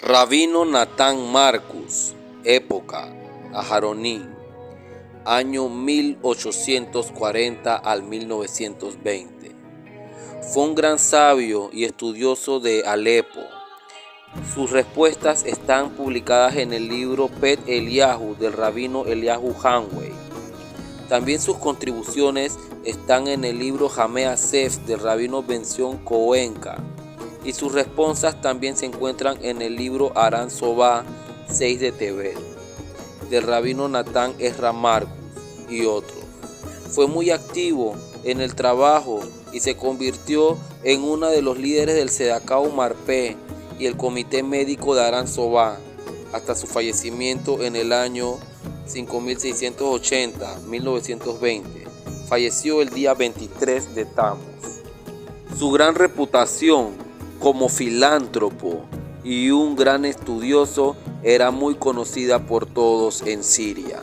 Rabino Natán Marcus, época Aharoní, año 1840 al 1920. Fue un gran sabio y estudioso de Alepo. Sus respuestas están publicadas en el libro Pet Eliyahu del rabino Eliyahu Hanway. También sus contribuciones están en el libro Jamé Asef del rabino Benzion Cohenca. Y sus respuestas también se encuentran en el libro Aran Sobá 6 de Tebet, del rabino Natán Ezra Marcus y otros. Fue muy activo en el trabajo y se convirtió en uno de los líderes del Sedacao Marpé y el comité médico de Aran Sobá hasta su fallecimiento en el año 5680-1920. Falleció el día 23 de Tammuz. Su gran reputación como filántropo y un gran estudioso era muy conocida por todos en Siria.